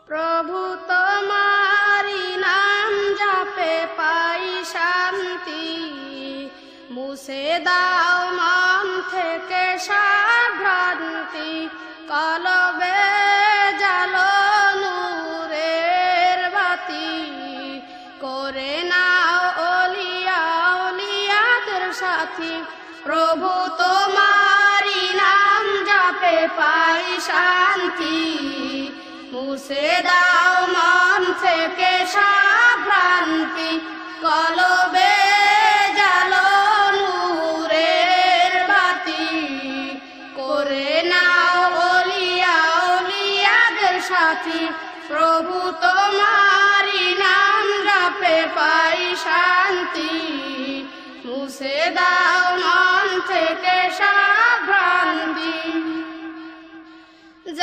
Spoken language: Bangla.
প্রভু তোমারি নাম জপে পাই শান্তি, মুছে দাও মন থেকে সব ভ্রান্তি। কলবে জালো নূরের বাতি, করে নাও ওলিয়া ওলিয়াদের সাথী। প্রভু তোমারি নাম জপে পাই শান্তি, মুছে দাও মন থেকে সব ভ্রান্তি। কলবে জালো নূরের বাতি, করে নাও ওলিয়া ওলিয়াদের সাথী। প্রভু তোমারি নাম জপে পাই শান্তি, মুছে দাও মন থেকে সব ভ্রান্তি।